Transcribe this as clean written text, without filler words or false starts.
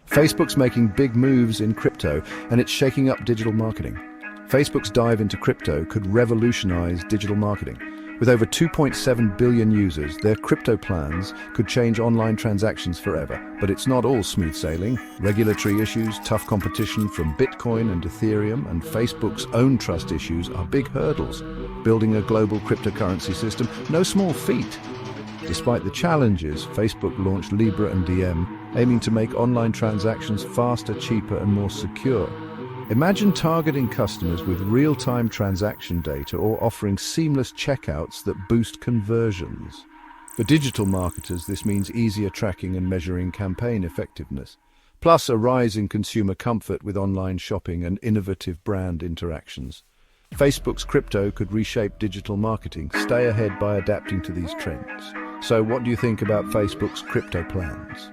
Facebook's making big moves in crypto, and it's shaking up digital marketing. Facebook's dive into crypto could revolutionize digital marketing. With over 2.7 billion users, their crypto plans could change online transactions forever. But it's not all smooth sailing. Regulatory issues, tough competition from Bitcoin and Ethereum, and Facebook's own trust issues are big hurdles. Building a global cryptocurrency system, no small feat. Despite the challenges, Facebook launched Libra and Diem, aiming to make online transactions faster, cheaper, and more secure. Imagine targeting customers with real-time transaction data or offering seamless checkouts that boost conversions. For digital marketers, this means easier tracking and measuring campaign effectiveness, plus a rise in consumer comfort with online shopping and innovative brand interactions. Facebook's crypto could reshape digital marketing. Stay ahead by adapting to these trends. So what do you think about Facebook's crypto plans?